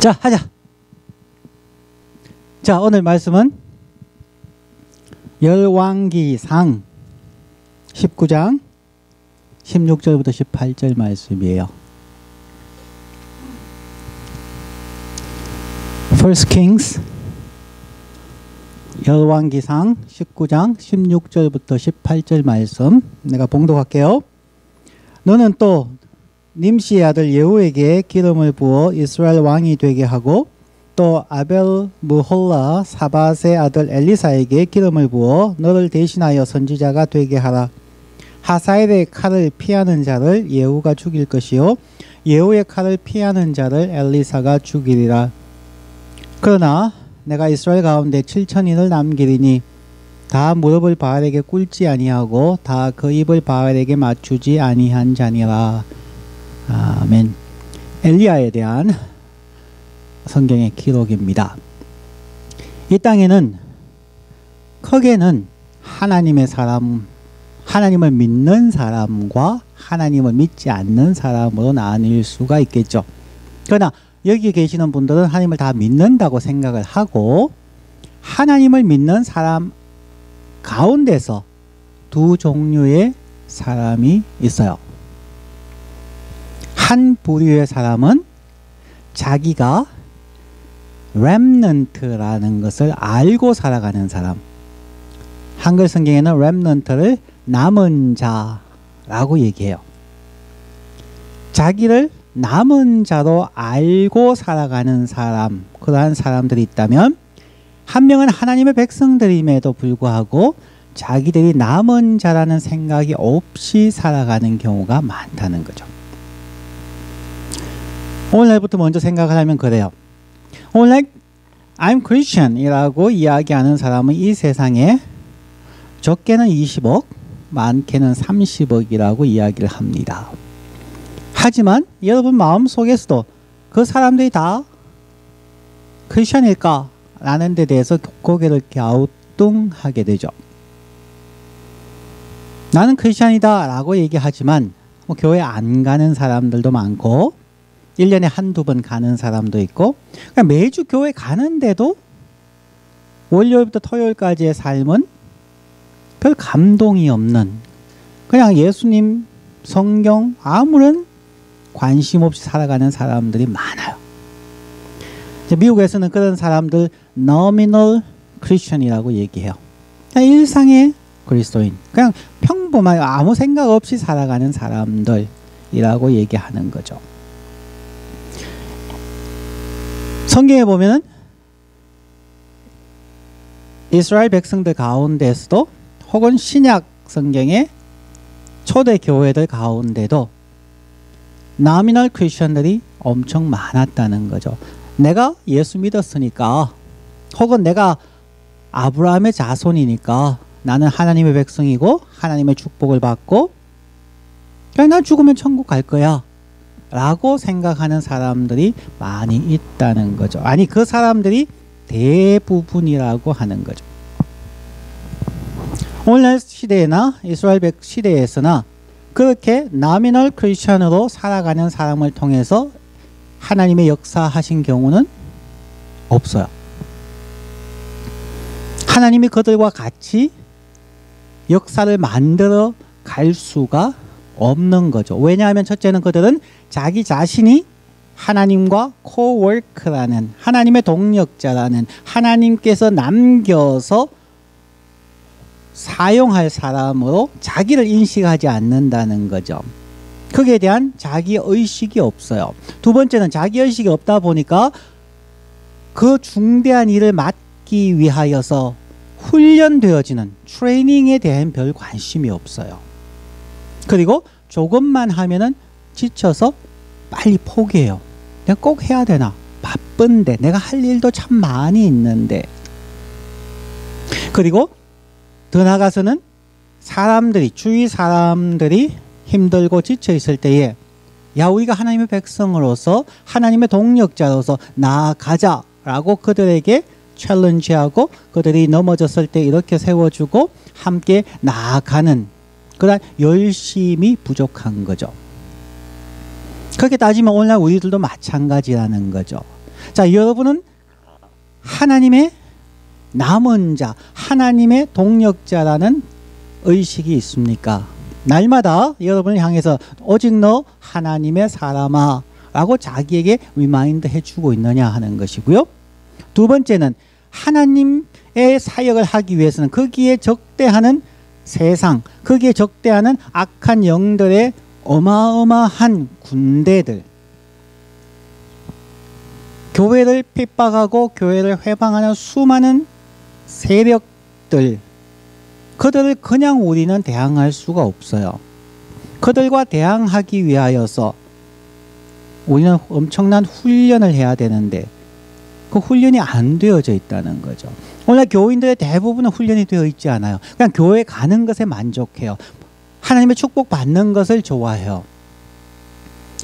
자, 하자. 자, 오늘 말씀은 열왕기상 19장 16절부터 18절 말씀이에요. First Kings 열왕기상 19장 16절부터 18절 말씀 내가 봉독할게요. 너는 또 님시의 아들 예후에게 기름을 부어 이스라엘 왕이 되게 하고 또 아벨 무홀라 사밧의 아들 엘리사에게 기름을 부어 너를 대신하여 선지자가 되게 하라. 하사엘의 칼을 피하는 자를 예후가 죽일 것이요 예후의 칼을 피하는 자를 엘리사가 죽이리라. 그러나 내가 이스라엘 가운데 7,000인을 남기리니 다 무릎을 바알에게 꿇지 아니하고 다 그 입을 바알에게 맞추지 아니한 자니라. 아멘. 엘리야에 대한 성경의 기록입니다. 이 땅에는 크게는 하나님의 사람, 하나님을 믿는 사람과 하나님을 믿지 않는 사람으로 나뉠 수가 있겠죠. 그러나 여기 계시는 분들은 하나님을 다 믿는다고 생각을 하고 하나님을 믿는 사람 가운데서 두 종류의 사람이 있어요. 한 부류의 사람은 자기가 렘넌트라는 것을 알고 살아가는 사람. 한글 성경에는 렘넌트를 남은 자라고 얘기해요. 자기를 남은 자로 알고 살아가는 사람, 그러한 사람들이 있다면 한 명은 하나님의 백성들임에도 불구하고 자기들이 남은 자라는 생각이 없이 살아가는 경우가 많다는 거죠. 오늘날부터 먼저 생각을 하면 그래요. 오늘날 I'm Christian 이라고 이야기하는 사람은 이 세상에 적게는 20억, 많게는 30억이라고 이야기를 합니다. 하지만 여러분 마음속에서도 그 사람들이 다 크리스천일까? 라는 데 대해서 고개를 갸우뚱하게 되죠. 나는 크리스천이다 라고 얘기하지만 뭐 교회 안 가는 사람들도 많고 1년에 한두 번 가는 사람도 있고 그러니까 매주 교회 가는데도 월요일부터 토요일까지의 삶은 별 감동이 없는 그냥 예수님, 성경 아무런 관심 없이 살아가는 사람들이 많아요. 미국에서는 그런 사람들 nominal Christian이라고 얘기해요. 그냥 일상의 그리스도인, 그냥 평범하게 아무 생각 없이 살아가는 사람들이라고 얘기하는 거죠. 성경에 보면은 이스라엘 백성들 가운데서도 혹은 신약 성경의 초대 교회들 가운데도 nominal 크리스천들이 엄청 많았다는 거죠. 내가 예수 믿었으니까 혹은 내가 아브라함의 자손이니까 나는 하나님의 백성이고 하나님의 축복을 받고 그냥 난 죽으면 천국 갈 거야 라고 생각하는 사람들이 많이 있다는 거죠. 아니 그 사람들이 대부분이라고 하는 거죠. 오늘날 시대나 이스라엘 시대에서나 그렇게 nominal 크리스천으로 살아가는 사람을 통해서 하나님의 역사하신 경우는 없어요. 하나님이 그들과 같이 역사를 만들어 갈 수가 없는 거죠. 왜냐하면 첫째는 그들은 자기 자신이 하나님과 코워크라는 하나님의 동력자라는 하나님께서 남겨서 사용할 사람으로 자기를 인식하지 않는다는 거죠. 거기에 대한 자기의식이 없어요. 두 번째는 자기의식이 없다 보니까 그 중대한 일을 맡기 위하여서 훈련되어지는 트레이닝에 대한 별 관심이 없어요. 그리고 조금만 하면은 지쳐서 빨리 포기해요. 내가 꼭 해야 되나? 바쁜데 내가 할 일도 참 많이 있는데. 그리고 더 나아가서는 사람들이 주위 사람들이 힘들고 지쳐 있을 때에 야 우리가 하나님의 백성으로서 하나님의 동력자로서 나아가자 라고 그들에게 챌린지하고 그들이 넘어졌을 때 이렇게 세워주고 함께 나아가는 그런 열심이 부족한 거죠. 그렇게 따지면 오늘날 우리들도 마찬가지라는 거죠. 자, 여러분은 하나님의 남은 자, 하나님의 동력자라는 의식이 있습니까? 날마다 여러분을 향해서 오직 너 하나님의 사람아 라고 자기에게 리마인드 해주고 있느냐 하는 것이고요. 두 번째는 하나님의 사역을 하기 위해서는 거기에 적대하는 세상, 거기에 적대하는 악한 영들의 어마어마한 군대들, 교회를 핍박하고 교회를 회방하는 수많은 세력들, 그들을 그냥 우리는 대항할 수가 없어요. 그들과 대항하기 위하여서 우리는 엄청난 훈련을 해야 되는데 그 훈련이 안 되어져 있다는 거죠. 오늘 교인들의 대부분은 훈련이 되어 있지 않아요. 그냥 교회 가는 것에 만족해요. 하나님의 축복 받는 것을 좋아해요.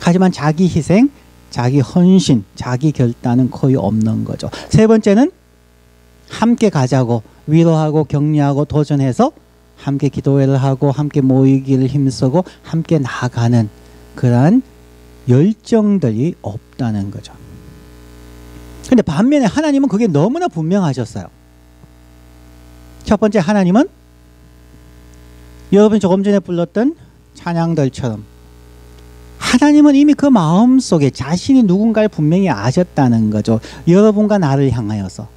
하지만 자기 희생, 자기 헌신, 자기 결단은 거의 없는 거죠. 세 번째는 함께 가자고 위로하고 격려하고 도전해서 함께 기도회를 하고 함께 모이기를 힘쓰고 함께 나아가는 그러한 열정들이 없다는 거죠. 근데 반면에 하나님은 그게 너무나 분명하셨어요. 첫 번째, 하나님은 여러분이 조금 전에 불렀던 찬양들처럼 하나님은 이미 그 마음속에 자신이 누군가를 분명히 아셨다는 거죠. 여러분과 나를 향하여서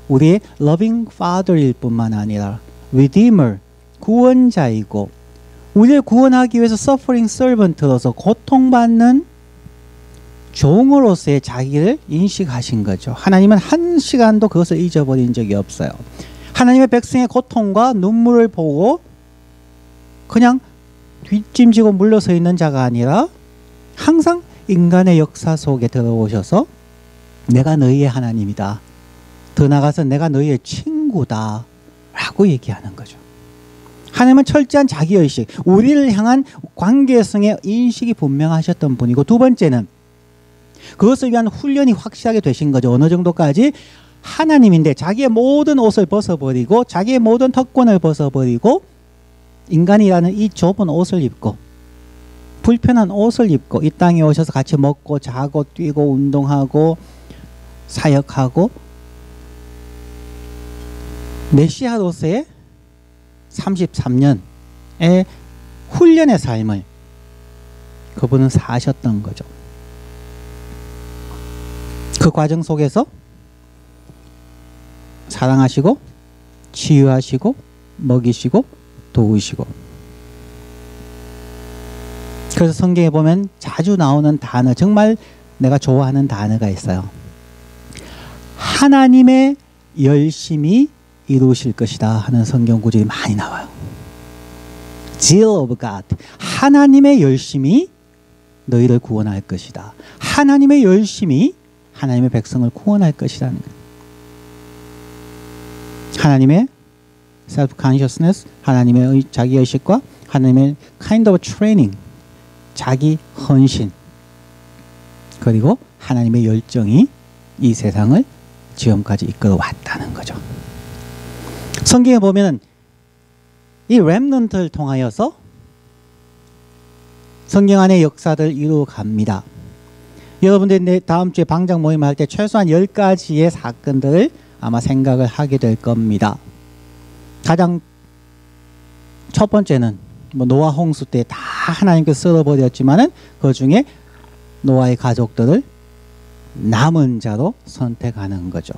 우리의 loving father일 뿐만 아니라 redeemer, 구원자이고 우리를 구원하기 위해서 suffering servant로서 고통받는 종으로서의 자기를 인식하신 거죠. 하나님은 한 시간도 그것을 잊어버린 적이 없어요. 하나님의 백성의 고통과 눈물을 보고 그냥 뒷짐지고 물러서 있는 자가 아니라 항상 인간의 역사 속에 들어오셔서 내가 너희의 하나님이다. 더 나아가서 내가 너희의 친구다 라고 얘기하는 거죠. 하나님은 철저한 자기의식, 우리를 향한 관계성의 인식이 분명하셨던 분이고, 두 번째는 그것을 위한 훈련이 확실하게 되신 거죠. 어느 정도까지? 하나님인데 자기의 모든 옷을 벗어버리고 자기의 모든 특권을 벗어버리고 인간이라는 이 좁은 옷을 입고 불편한 옷을 입고 이 땅에 오셔서 같이 먹고 자고 뛰고 운동하고 사역하고 메시아로서의 33년의 훈련의 삶을 그분은 사셨던 거죠. 그 과정 속에서 사랑하시고 치유하시고 먹이시고 도우시고, 그래서 성경에 보면 자주 나오는 단어, 정말 내가 좋아하는 단어가 있어요. 하나님의 열심히 이루실 것이다 하는 성경 구절이 많이 나와요. Zeal of God, 하나님의 열심히 너희를 구원할 것이다. 하나님의 열심히 하나님의 백성을 구원할 것이라는 거예요. 하나님의 self-consciousness, 하나님의 자기의식과 하나님의 kind of training, 자기 헌신, 그리고 하나님의 열정이 이 세상을 지금까지 이끌어 왔다는 거죠. 성경에 보면 이 렘넌트를 통하여서 성경 안의 역사들 이루어 갑니다. 여러분들 다음 주에 방장 모임을 할 때 최소한 10가지의 사건들을 아마 생각을 하게 될 겁니다. 가장 첫 번째는 노아 홍수 때 다 하나님께서 썰어버렸지만은 그 중에 노아의 가족들을 남은 자로 선택하는 거죠.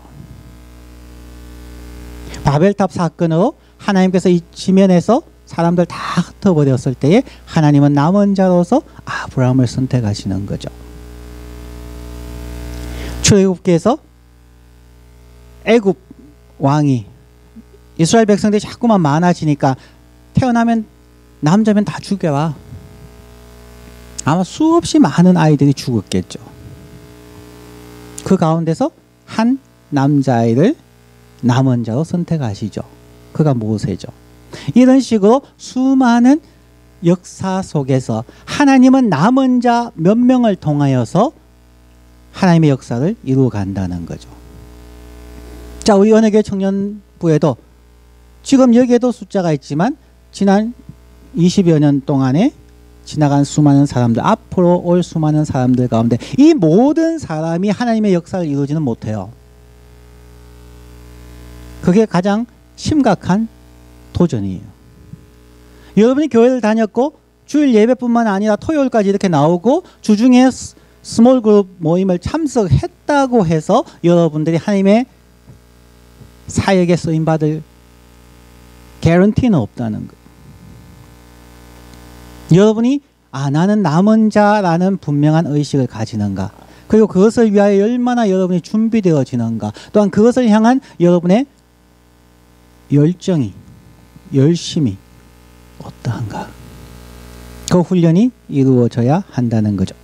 바벨탑 사건으로 하나님께서 이 지면에서 사람들 다 흩어버렸을 때에 하나님은 남은 자로서 아브라함을 선택하시는 거죠. 출애굽기에서 애굽 왕이 이스라엘 백성들이 자꾸만 많아지니까 태어나면 남자면 다 죽여라. 아마 수없이 많은 아이들이 죽었겠죠. 그 가운데서 한 남자아이를 남은 자로 선택하시죠. 그가 모세죠. 이런 식으로 수많은 역사 속에서 하나님은 남은 자 몇 명을 통하여서 하나님의 역사를 이루어 간다는 거죠. 자, 우리 언약교회 청년부에도 지금 여기에도 숫자가 있지만 지난 20여 년 동안에 지나간 수많은 사람들, 앞으로 올 수많은 사람들 가운데 이 모든 사람이 하나님의 역사를 이루지는 못해요. 그게 가장 심각한 도전이에요. 여러분이 교회를 다녔고 주일 예배뿐만 아니라 토요일까지 이렇게 나오고 주중에 스몰 그룹 모임을 참석했다고 해서 여러분들이 하나님의 사역에 쓰임받을 개런티는 없다는 거. 여러분이 나는 남은 자라는 분명한 의식을 가지는가, 그리고 그것을 위하여 얼마나 여러분이 준비되어지는가, 또한 그것을 향한 여러분의 열정이, 열심이 어떠한가, 그 훈련이 이루어져야 한다는 거죠.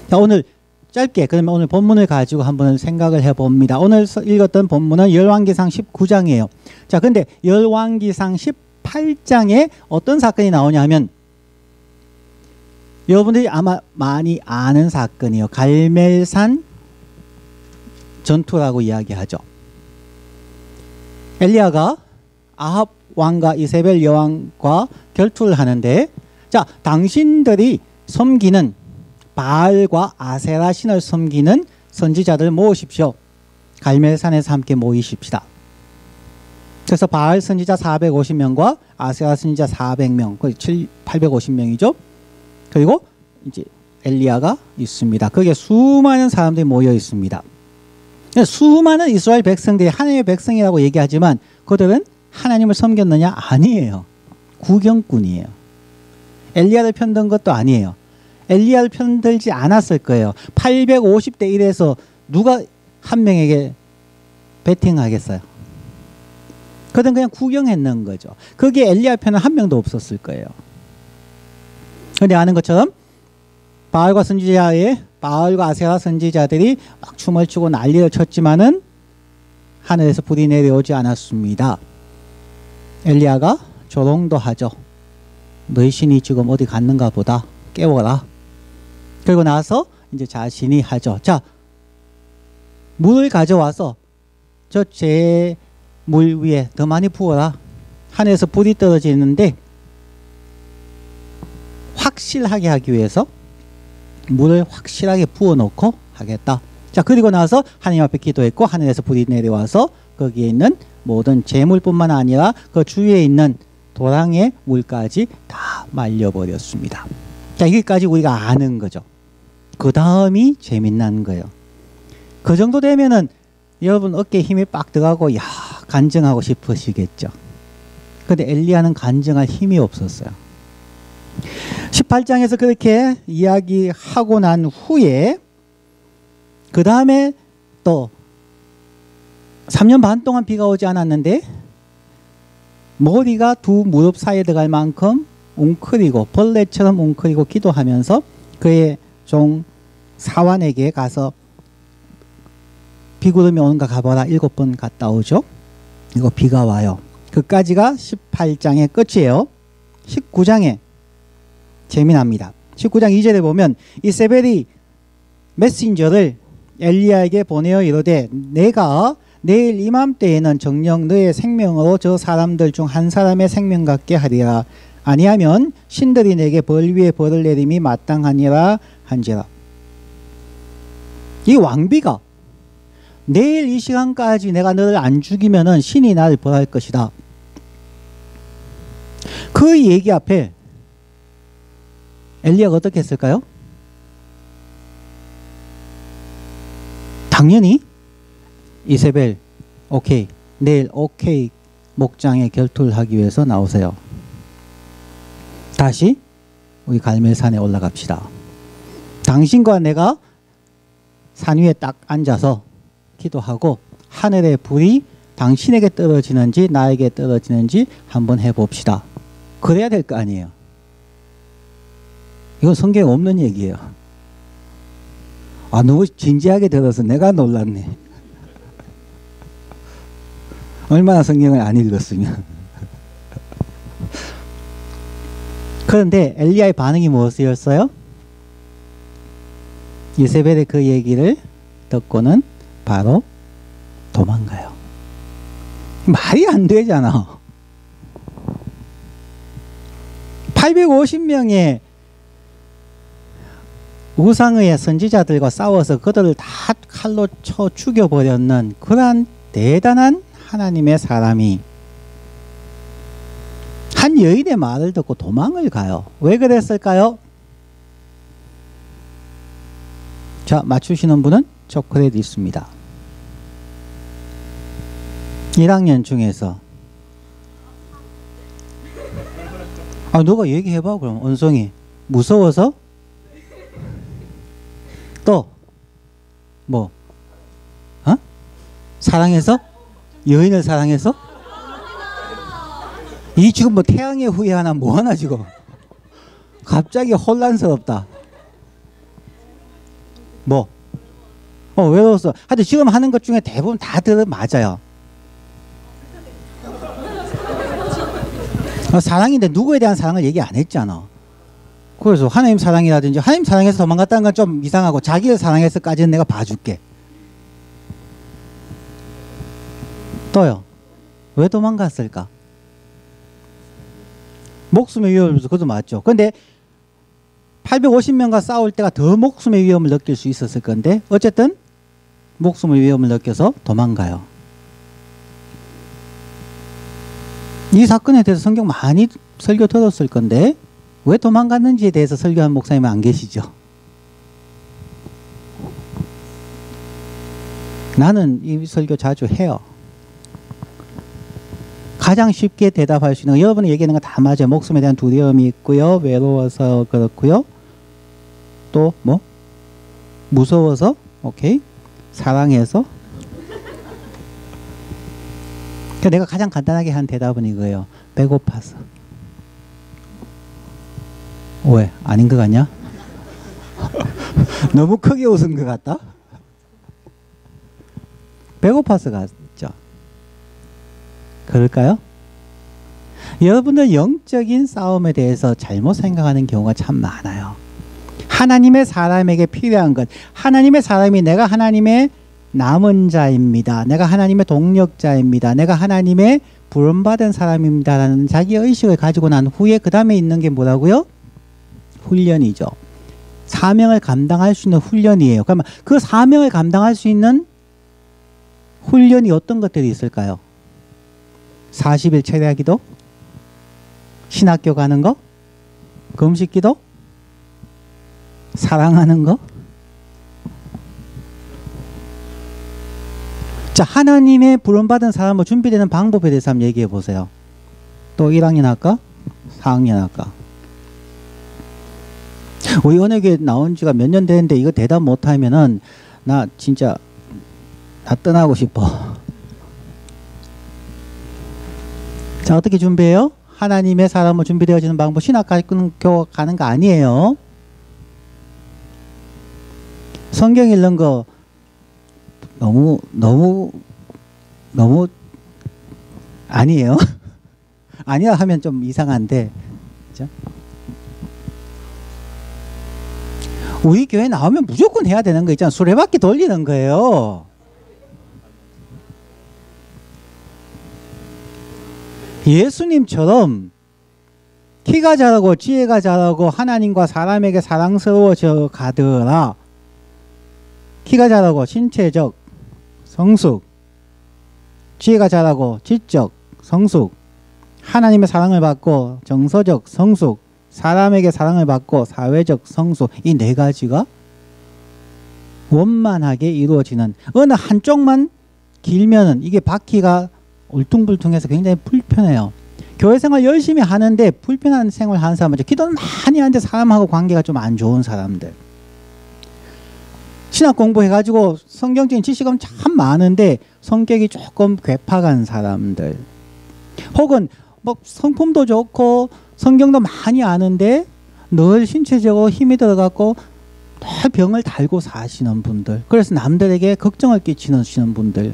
자, 오늘 짧게 그러면 오늘 본문을 가지고 한번 생각을 해봅니다. 오늘 읽었던 본문은 열왕기상 19장이에요. 자, 근데 열왕기상 18장에 어떤 사건이 나오냐 하면 여러분들이 아마 많이 아는 사건이에요. 갈멜산 전투라고 이야기하죠. 엘리야가 아합 왕과 이세벨 여왕과 결투를 하는데, 자, 당신들이 섬기는 바알과 아세라 신을 섬기는 선지자들 모으십시오. 갈멜산에서 함께 모이십시다. 그래서 바알 선지자 450명과 아세라 선지자 400명, 거의 850명이죠. 그리고 이제 엘리야가 있습니다. 거기에 수많은 사람들이 모여 있습니다. 수많은 이스라엘 백성들이 하나님의 백성이라고 얘기하지만 그들은 하나님을 섬겼느냐? 아니에요. 구경꾼이에요. 엘리야를 편든 것도 아니에요. 엘리야를 편들지 않았을 거예요. 850대 1에서 누가 한 명에게 베팅하겠어요? 그들은 그냥 구경했는 거죠. 거기에 엘리야 편은 한 명도 없었을 거예요. 그런데 아는 것처럼 바알과 아세라 선지자들이 막 춤을 추고 난리를 쳤지만은 하늘에서 불이 내려오지 않았습니다. 엘리야가 조롱도 하죠. 너희 신이 지금 어디 갔는가 보다, 깨워라. 그리고 나서 이제 자신이 하죠. 자, 물을 가져와서 저 제 물 위에 더 많이 부어라. 하늘에서 불이 떨어지는데 확실하게 하기 위해서 물을 확실하게 부어놓고 하겠다. 자, 그리고 나서 하나님 앞에 기도했고 하늘에서 불이 내려와서 거기에 있는 모든 재물뿐만 아니라 그 주위에 있는 도랑의 물까지 다 말려버렸습니다. 자, 여기까지 우리가 아는 거죠. 그 다음이 재밌는 거예요. 그 정도 되면은 여러분 어깨에 힘이 빡 들어가고 야, 간증하고 싶으시겠죠. 근데 엘리야는 간증할 힘이 없었어요. 18장에서 그렇게 이야기하고 난 후에 그 다음에 또 3년 반 동안 비가 오지 않았는데 머리가 두 무릎 사이에 들어갈 만큼 웅크리고 벌레처럼 웅크리고 기도하면서 그의 종 사환에게 가서 비구름이 오는가 가봐라 7번 갔다 오죠. 이거 비가 와요. 그까지가 18장의 끝이에요. 19장에 재미납니다. 19장 2절에 보면 이세벨이 메신저를 엘리야에게 보내어 이르되 내가 내일 이맘때에는 정녕 너의 생명으로 저 사람들 중 한 사람의 생명 같게 하리라. 아니하면 신들이 내게 벌 위에 벌을 내림이 마땅하니라 한지라. 이 왕비가 내일 이 시간까지 내가 너를 안 죽이면은 신이 나를 벌할 것이다. 그 얘기 앞에 엘리야가 어떻게 했을까요? 당연히 이세벨 오케이, 내일 오케이 목장에 결투를 하기 위해서 나오세요. 다시 우리 갈멜산에 올라갑시다. 당신과 내가 산 위에 딱 앉아서 기도하고 하늘의 불이 당신에게 떨어지는지 나에게 떨어지는지 한번 해봅시다. 그래야 될 거 아니에요. 이건 성경에 없는 얘기예요. 너무 진지하게 들어서 내가 놀랐네. 얼마나 성경을 안 읽었으면. 그런데 엘리야의 반응이 무엇이었어요? 이세벨의 그 얘기를 듣고는 바로 도망가요. 말이 안 되잖아. 850명의 우상의 선지자들과 싸워서 그들을 다 칼로 쳐 죽여버렸는 그러한 대단한 하나님의 사람이 한 여인의 말을 듣고 도망을 가요. 왜 그랬을까요? 자, 맞추시는 분은 초콜릿 있습니다. 1학년 중에서 너가 얘기해봐. 그럼 원송이. 무서워서? 또 뭐? 사랑해서? 여인을 사랑해서? 이 지금 뭐 태양의 후예 하나 뭐 하나 지금 갑자기 혼란스럽다. 뭐? 외로웠어. 하여튼 지금 하는 것 중에 대부분 다 맞아요. 사랑인데 누구에 대한 사랑을 얘기 안 했잖아. 그래서 하나님 사랑이라든지 하나님 사랑해서 도망갔다는 건 좀 이상하고 자기를 사랑해서까지는 내가 봐줄게. 또요. 왜 도망갔을까? 목숨의 위험에서 그것도 맞죠. 근데 850명과 싸울 때가 더 목숨의 위험을 느낄 수 있었을 건데 어쨌든 목숨의 위험을 느껴서 도망가요. 이 사건에 대해서 성경 많이 설교 들었을 건데 왜 도망갔는지에 대해서 설교한 목사님은 안 계시죠? 나는 이 설교 자주 해요. 가장 쉽게 대답할 수 있는 여러분이 얘기하는 거 다 맞아요. 목숨에 대한 두려움이 있고요. 외로워서 그렇고요. 또 뭐? 무서워서? 오케이. 사랑해서? 내가 가장 간단하게 한 대답은 이거예요. 배고파서. 왜? 아닌 것 같냐? 너무 크게 웃은 것 같다? 배고파서 갔죠. 그럴까요? 여러분들 영적인 싸움에 대해서 잘못 생각하는 경우가 참 많아요. 하나님의 사람에게 필요한 것, 하나님의 사람이 내가 하나님의 남은 자입니다. 내가 하나님의 동력자입니다. 내가 하나님의 부름받은 사람입니다. 라는 자기 의식을 가지고 난 후에 그 다음에 있는 게 뭐라고요? 훈련이죠. 사명을 감당할 수 있는 훈련이에요. 그러면 그 사명을 감당할 수 있는 훈련이 어떤 것들이 있을까요? 40일 철야 기도? 신학교 가는 거? 금식 기도? 사랑하는 거? 자, 하나님의 부름받은 사람을 준비되는 방법에 대해서 한번 얘기해 보세요. 또 1학년 할까? 4학년 할까? 우리 은혜교회 나온 지가 몇 년 됐는데 이거 대답 못하면은 나 진짜 다 떠나고 싶어. 자, 어떻게 준비해요? 하나님의 사람을 준비되어지는 방법, 신학교 가는 거 아니에요. 성경 읽는 거 너무 아니에요. 아니야 하면 좀 이상한데, 그죠? 우리 교회 나오면 무조건 해야 되는 거 있잖아. 수레바퀴 돌리는 거예요. 예수님처럼 키가 자라고 지혜가 자라고 하나님과 사람에게 사랑스러워져 가더라. 키가 자라고 신체적 성숙, 지혜가 자라고 지적 성숙, 하나님의 사랑을 받고 정서적 성숙, 사람에게 사랑을 받고 사회적 성숙, 이 네 가지가 원만하게 이루어지는, 어느 한쪽만 길면은 이게 바퀴가 울퉁불퉁해서 굉장히 불편해요. 교회 생활 열심히 하는데 불편한 생활 하는 사람은 기도는 많이 하는데 사람하고 관계가 좀 안 좋은 사람들, 신학 공부해가지고 성경적인 지식은 참 많은데 성격이 조금 괴팍한 사람들, 혹은 뭐 성품도 좋고 성경도 많이 아는데 늘 신체적으로 힘이 들어갖고 늘 병을 달고 사시는 분들, 그래서 남들에게 걱정을 끼치시는 분들,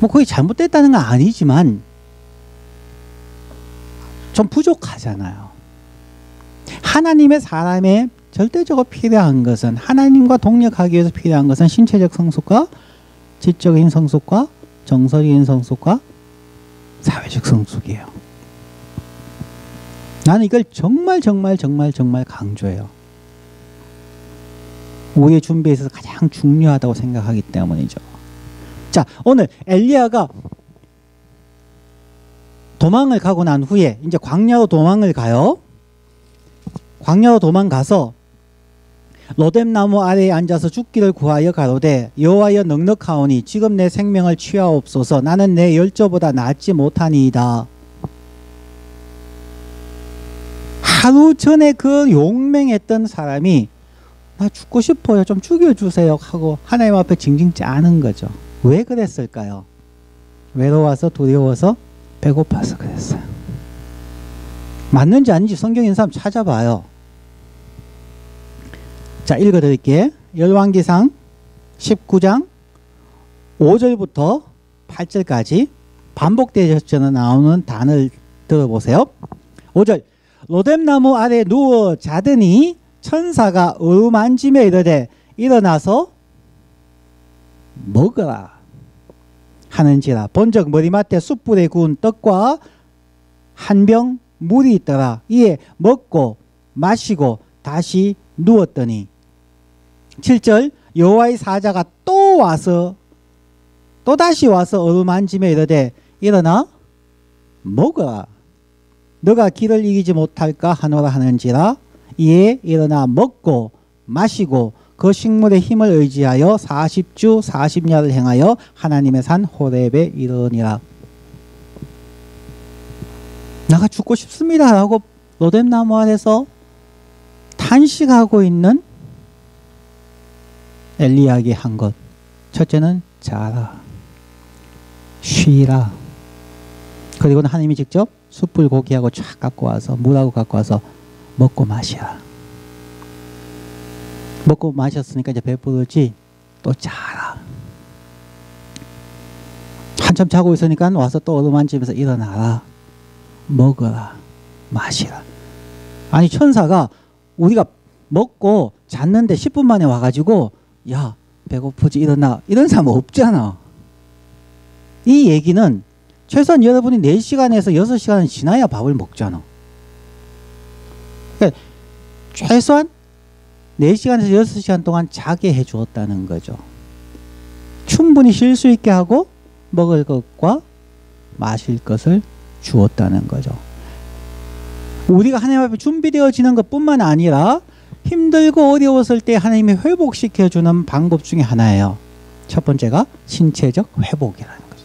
뭐 거의 잘못됐다는 건 아니지만 좀 부족하잖아요. 하나님의 사람에 절대적으로 필요한 것은, 하나님과 동력하기 위해서 필요한 것은 신체적 성숙과 지적인 성숙과 정서적인 성숙과 사회적 성숙이에요. 나는 이걸 정말 강조해요. 우리의 준비에 있어서 가장 중요하다고 생각하기 때문이죠. 자, 오늘 엘리야가 도망을 가고 난 후에 이제 광야로 도망을 가요. 광야로 도망가서 로뎀나무 아래에 앉아서 죽기를 구하여 가로되 여호와여 넉넉하오니 지금 내 생명을 취하옵소서. 나는 내 열조보다 낫지 못하니이다. 하루 전에 그 용맹했던 사람이 나 죽고 싶어요, 좀 죽여주세요 하고 하나님 앞에 징징 짜는 거죠. 왜 그랬을까요? 외로워서, 두려워서, 배고파서 그랬어요. 맞는지 아닌지 성경 있는 사람 찾아봐요. 자, 읽어드릴게요. 열왕기상 19장 5절부터 8절까지 반복되어서 나오는 단어를 들어보세요. 5절, 로뎀나무 아래 누워 자더니 천사가 어루만지며 이르되 일어나서 먹으라 하는지라. 본적 머리맡에 숯불에 구운 떡과 한 병 물이 있더라. 이에 먹고 마시고 다시 누웠더니 7절, 여호와의 사자가 또 다시 와서 어루만지며 이르되 일어나 먹으라. 너가 기를 이기지 못할까 하노라 하는지라. 이에 일어나 먹고 마시고 그 식물의 힘을 의지하여 40주 40야를 행하여 하나님의 산 호렙에 이르니라. 내가 죽고 싶습니다 라고 로뎀나무 아래서 탄식하고 있는 엘리야에게 한 것. 첫째는 자라, 쉬라. 그리고는 하나님이 직접 숯불 고기하고 쫙 갖고 와서 물하고 갖고 와서 먹고 마시라. 먹고 마셨으니까 이제 배부르지, 또 자라. 한참 자고 있으니까 와서 또 어루만지면서 일어나라, 먹어라, 마시라. 아니, 천사가 우리가 먹고 잤는데 10분 만에 와가지고 야 배고프지 일어나, 이런 사람 없잖아. 이 얘기는 최소한 여러분이 4시간에서 6시간은 지나야 밥을 먹잖아. 그러니까 최소한 4시간에서 6시간 동안 자게 해 주었다는 거죠. 충분히 쉴 수 있게 하고 먹을 것과 마실 것을 주었다는 거죠. 우리가 하나님 앞에 준비되어지는 것뿐만 아니라 힘들고 어려웠을 때 하나님이 회복시켜주는 방법 중에 하나예요. 첫 번째가 신체적 회복이라는 거죠.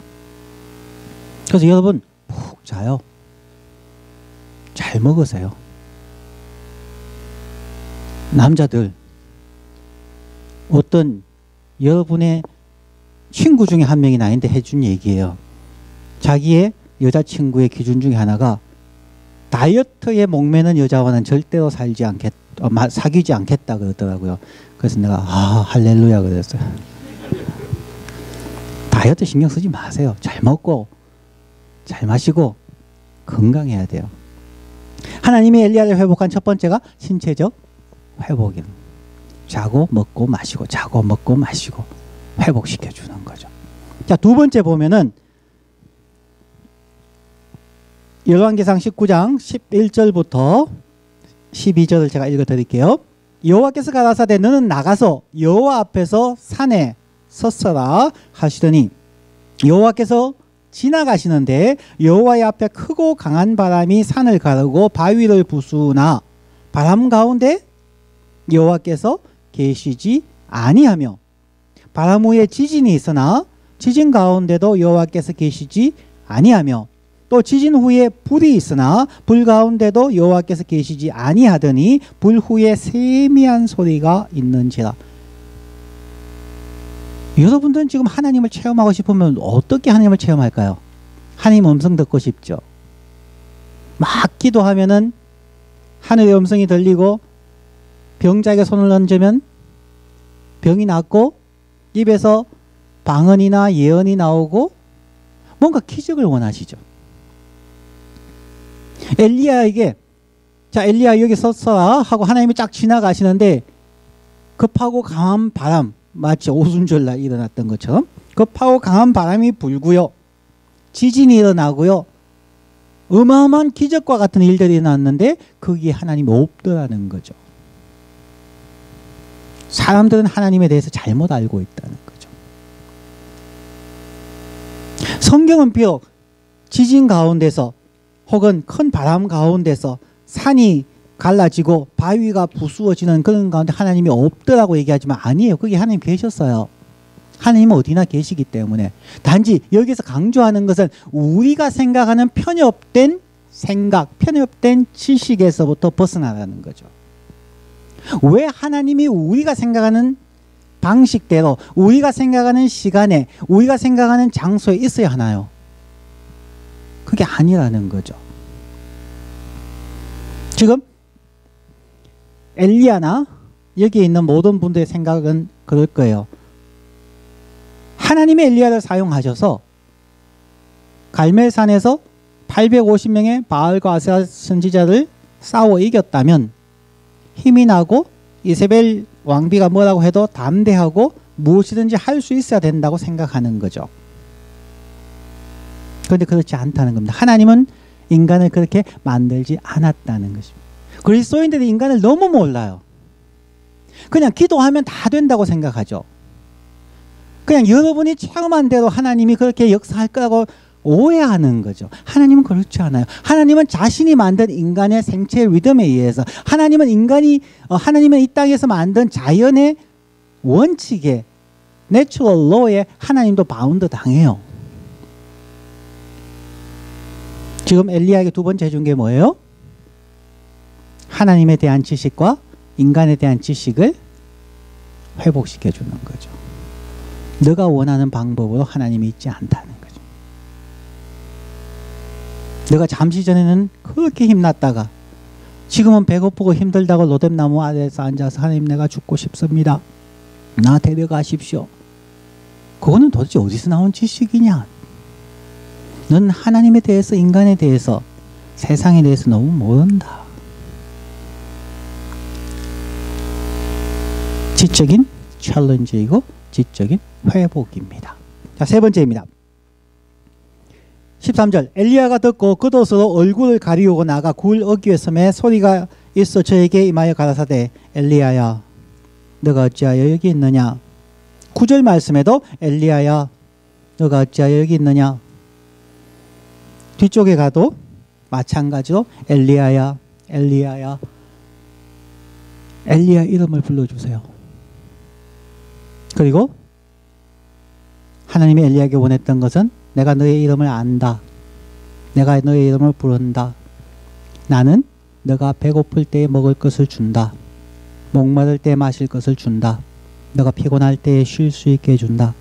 그래서 여러분 푹 자요. 잘 먹으세요. 남자들, 어떤 여러분의 친구 중에 한 명이 나한테 해준 얘기예요. 자기의 여자친구의 기준 중에 하나가 다이어트에 목매는 여자와는 절대로 사귀지 않겠다 그러더라고요. 그래서 내가 할렐루야 그랬어요. 다이어트 신경 쓰지 마세요. 잘 먹고 잘 마시고 건강해야 돼요. 하나님이 엘리야를 회복한 첫 번째가 신체적 회복입니다. 자고 먹고 마시고 자고 먹고 마시고 회복시켜 주는 거죠. 자, 두 번째 보면은 열왕기상 19장 11절부터 12절을 제가 읽어 드릴게요. 여호와께서 가라사대 너는 나가서 여호와 앞에서 산에 섰어라 하시더니 여호와께서 지나가시는데 여호와의 앞에 크고 강한 바람이 산을 가르고 바위를 부수나 바람 가운데 여호와께서 계시지 아니하며 바람 후에 지진이 있으나 지진 가운데도 여호와께서 계시지 아니하며 또 지진 후에 불이 있으나 불 가운데도 여호와께서 계시지 아니하더니 불 후에 세미한 소리가 있는지라. 여러분들은 지금 하나님을 체험하고 싶으면 어떻게 하나님을 체험할까요? 하나님 음성 듣고 싶죠. 막 기도하면은 하늘의 음성이 들리고 병자에게 손을 얹으면 병이 낫고 입에서 방언이나 예언이 나오고 뭔가 기적을 원하시죠. 엘리야에게 자 엘리야 여기 섰어라 하고 하나님이 쫙 지나가시는데 급하고 강한 바람, 마치 오순절날 일어났던 것처럼 급하고 강한 바람이 불고요, 지진이 일어나고요, 어마어마한 기적과 같은 일들이 일어났는데 거기에 하나님이 없더라는 거죠. 사람들은 하나님에 대해서 잘못 알고 있다는 거죠. 성경은 비록 지진 가운데서 혹은 큰 바람 가운데서 산이 갈라지고 바위가 부수어지는 그런 가운데 하나님이 없더라고 얘기하지만 아니에요. 거기 하나님 계셨어요. 하나님은 어디나 계시기 때문에. 단지 여기서 강조하는 것은 우리가 생각하는 편협된 생각, 편협된 지식에서부터 벗어나라는 거죠. 왜 하나님이 우리가 생각하는 방식대로, 우리가 생각하는 시간에, 우리가 생각하는 장소에 있어야 하나요? 그게 아니라는 거죠. 지금 엘리야나 여기에 있는 모든 분들의 생각은 그럴 거예요. 하나님의 엘리야를 사용하셔서 갈멜산에서 850명의 바알과 아세라 선지자를 싸워 이겼다면 힘이 나고 이세벨 왕비가 뭐라고 해도 담대하고 무엇이든지 할 수 있어야 된다고 생각하는 거죠. 그런데 그렇지 않다는 겁니다. 하나님은 인간을 그렇게 만들지 않았다는 것입니다. 그리스도인들이 인간을 너무 몰라요. 그냥 기도하면 다 된다고 생각하죠. 그냥 여러분이 체험한 대로 하나님이 그렇게 역사할 거라고 오해하는 거죠. 하나님은 그렇지 않아요. 하나님은 자신이 만든 인간의 생체 리듬에 의해서, 하나님은 하나님은 이 땅에서 만든 자연의 원칙에, 내추럴 로에 하나님도 바운드 당해요. 지금 엘리야에게 두 번째 해준 게 뭐예요? 하나님에 대한 지식과 인간에 대한 지식을 회복시켜 주는 거죠. 너가 원하는 방법으로 하나님이 있지 않다는 거죠. 너가 잠시 전에는 그렇게 힘났다가 지금은 배고프고 힘들다고 로뎀나무 아래에서 앉아서 하나님 내가 죽고 싶습니다. 나 데려가십시오. 그거는 도대체 어디서 나온 지식이냐? 넌 하나님에 대해서, 인간에 대해서, 세상에 대해서 너무 모른다. 지적인 챌린지이고 지적인 회복입니다. 자, 세 번째입니다. 13절 엘리야가 듣고 겉옷으로 얼굴을 가리우고 나가 굴 어귀에 섬에 소리가 있어 저에게 임하여 가라사대 엘리야야 너가 어찌하여 여기 있느냐. 9절 말씀에도 엘리야야 너가 어찌하여 여기 있느냐. 뒤쪽에 가도 마찬가지로 엘리야야 엘리야야 엘리야 이름을 불러주세요. 그리고 하나님이 엘리야에게 원했던 것은 내가 너의 이름을 안다. 내가 너의 이름을 부른다. 나는 너가 배고플 때에 먹을 것을 준다. 목마를 때 마실 것을 준다. 너가 피곤할 때에 쉴 수 있게 해준다.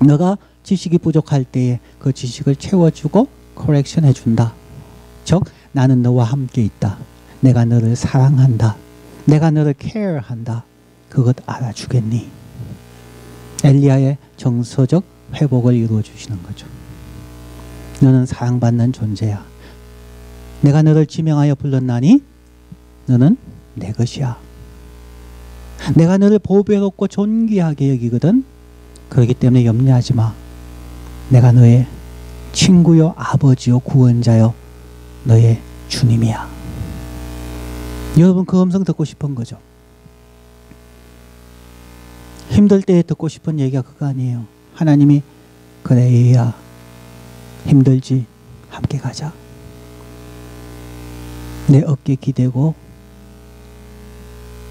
너가 지식이 부족할 때에 그 지식을 채워주고 코렉션 해준다. 즉 나는 너와 함께 있다. 내가 너를 사랑한다. 내가 너를 케어한다. 그것 알아주겠니? 엘리야의 정서적 회복을 이루어 주시는 거죠. 너는 사랑받는 존재야. 내가 너를 지명하여 불렀나니 너는 내 것이야. 내가 너를 보배롭고 존귀하게 여기거든. 그렇기 때문에 염려하지 마. 내가 너의 친구요 아버지요 구원자요 너의 주님이야. 여러분 그 음성 듣고 싶은 거죠. 힘들 때 듣고 싶은 얘기가 그거 아니에요. 하나님이 그래 얘야 힘들지 함께 가자. 내 어깨 기대고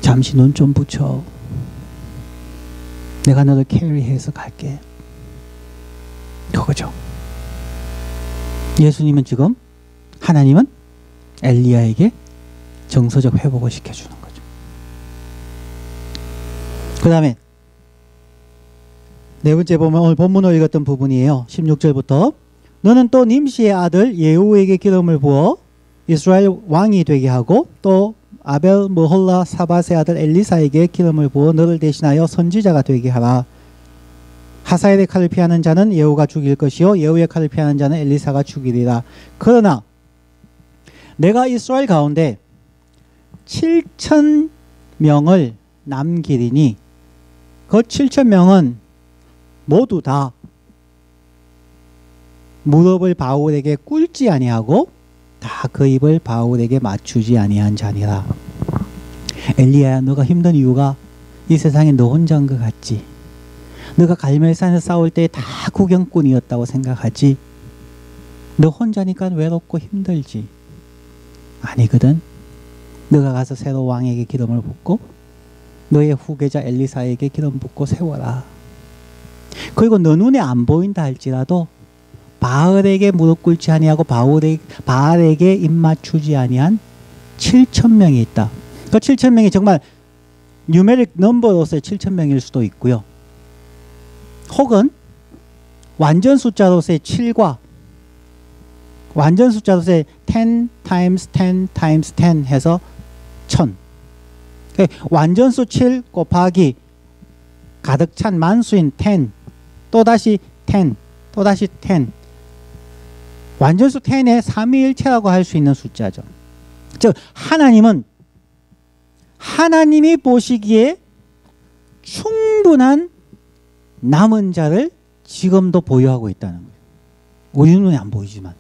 잠시 눈 좀 붙여. 내가 너를 캐리해서 갈게. 그거죠. 예수님은 지금 하나님은 엘리야에게 정서적 회복을 시켜주는 거죠. 그 다음에 네 번째 보면 오늘 본문을 읽었던 부분이에요. 16절부터 너는 또 님시의 아들 예후에게 기름을 부어 이스라엘 왕이 되게 하고 또 아벨 무홀라 사밧의 아들 엘리사에게 기름을 부어 너를 대신하여 선지자가 되게 하라. 하사엘의 칼을 피하는 자는 예후가 죽일 것이요 예후의 칼을 피하는 자는 엘리사가 죽이리라. 그러나 내가 이스라엘 가운데 7,000명을 남기리니 그 7,000명은 모두 다 무릎을 바울에게 꿇지 아니하고 다 그 입을 바울에게 맞추지 아니한 자니라. 엘리야야 너가 힘든 이유가 이 세상에 너 혼자인 것 같지? 너가 갈멜산에서 싸울 때 다 구경꾼이었다고 생각하지? 너 혼자니까 외롭고 힘들지? 아니거든. 너가 가서 새로 왕에게 기름을 붓고 너의 후계자 엘리사에게 기름 붓고 세워라. 그리고 너 눈에 안 보인다 할지라도 바알에게 무릎 꿇지 아니하고 바알에게 입 맞추지 아니한 7,000명이 있다. 그 7,000명이 정말 뉴메릭 넘버로서의 7,000명일 수도 있고요. 혹은 완전 숫자로서의 7과 완전 숫자로서의 10 times 10 times 10 해서 1000. 완전수 7 곱하기 가득 찬 만수인 10 또다시 10 또다시 10. 완전수 10의 삼위일체라고 할 수 있는 숫자죠. 즉 하나님은 하나님이 보시기에 충분한 남은 자를 지금도 보유하고 있다는 거예요. 우리 눈에 안 보이지만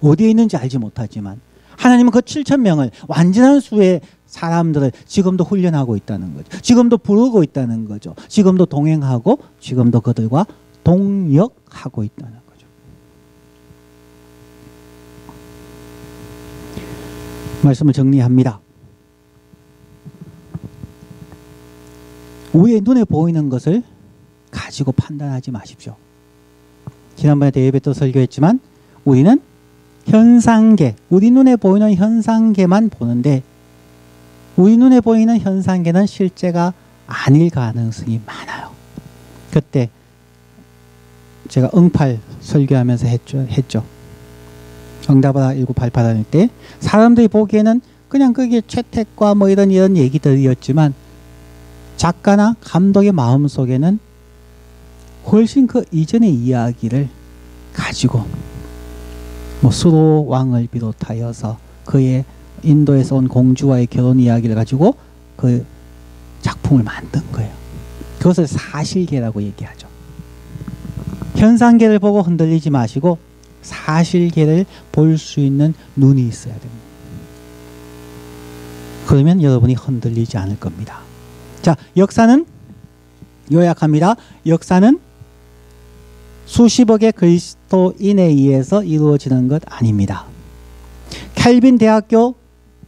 어디에 있는지 알지 못하지만 하나님은 그 7,000명을 완전한 수의 사람들을 지금도 훈련하고 있다는 거죠. 지금도 부르고 있다는 거죠. 지금도 동행하고 지금도 그들과 동역하고 있다는 거죠. 말씀을 정리합니다. 우리의 눈에 보이는 것을 가지고 판단하지 마십시오. 지난번에 대예배 때 설교했지만 우리는 현상계, 우리 눈에 보이는 현상계만 보는데 우리 눈에 보이는 현상계는 실제가 아닐 가능성이 많아요. 그때 제가 응팔 설교하면서 했죠. 응답하라 1988 할 때 사람들이 보기에는 그냥 그게 채택과 뭐 이런 얘기들이었지만 작가나 감독의 마음속에는 훨씬 그 이전의 이야기를 가지고 뭐 수로 왕을 비롯하여서 그의 인도에서 온 공주와의 결혼 이야기를 가지고 그 작품을 만든 거예요. 그것을 사실계라고 얘기하죠. 현상계를 보고 흔들리지 마시고 사실계를 볼 수 있는 눈이 있어야 됩니다. 그러면 여러분이 흔들리지 않을 겁니다. 자, 역사는 요약합니다. 역사는 수십억의 그리스도인에 의해서 이루어지는 것 아닙니다. 캘빈 대학교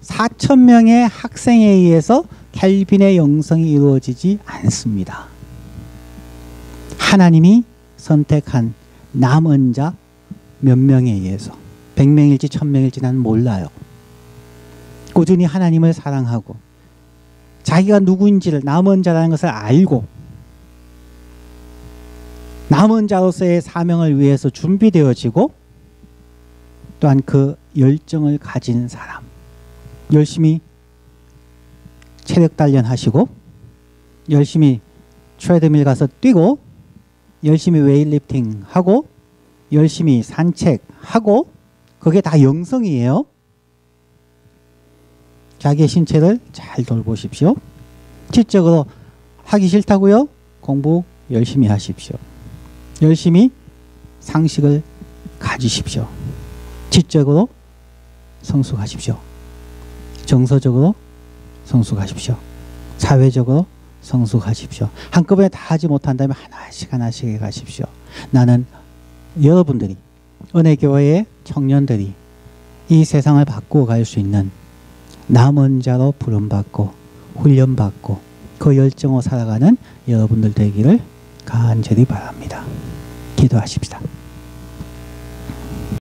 4,000명의 학생에 의해서 캘빈의 영성이 이루어지지 않습니다. 하나님이 선택한 남은 자 몇 명에 의해서 100명일지 1000명일지 난 몰라요. 꾸준히 하나님을 사랑하고 자기가 누구인지를 남은 자라는 것을 알고 남은 자로서의 사명을 위해서 준비되어지고 또한 그 열정을 가진 사람, 열심히 체력 단련하시고 열심히 트레드밀 가서 뛰고 열심히 웨이트리프팅 하고 열심히 산책하고 그게 다 영성이에요. 자기의 신체를 잘 돌보십시오. 지적으로 하기 싫다고요? 공부 열심히 하십시오. 열심히 상식을 가지십시오. 지적으로 성숙하십시오. 정서적으로 성숙하십시오. 사회적으로 성숙하십시오. 한꺼번에 다 하지 못한다면 하나씩 하나씩 해가십시오. 나는 여러분들이 은혜교회의 청년들이 이 세상을 바꾸어 갈 수 있는 남은 자로 부름받고 훈련받고 그 열정으로 살아가는 여러분들 되기를 간절히 바랍니다. 기도하십시다.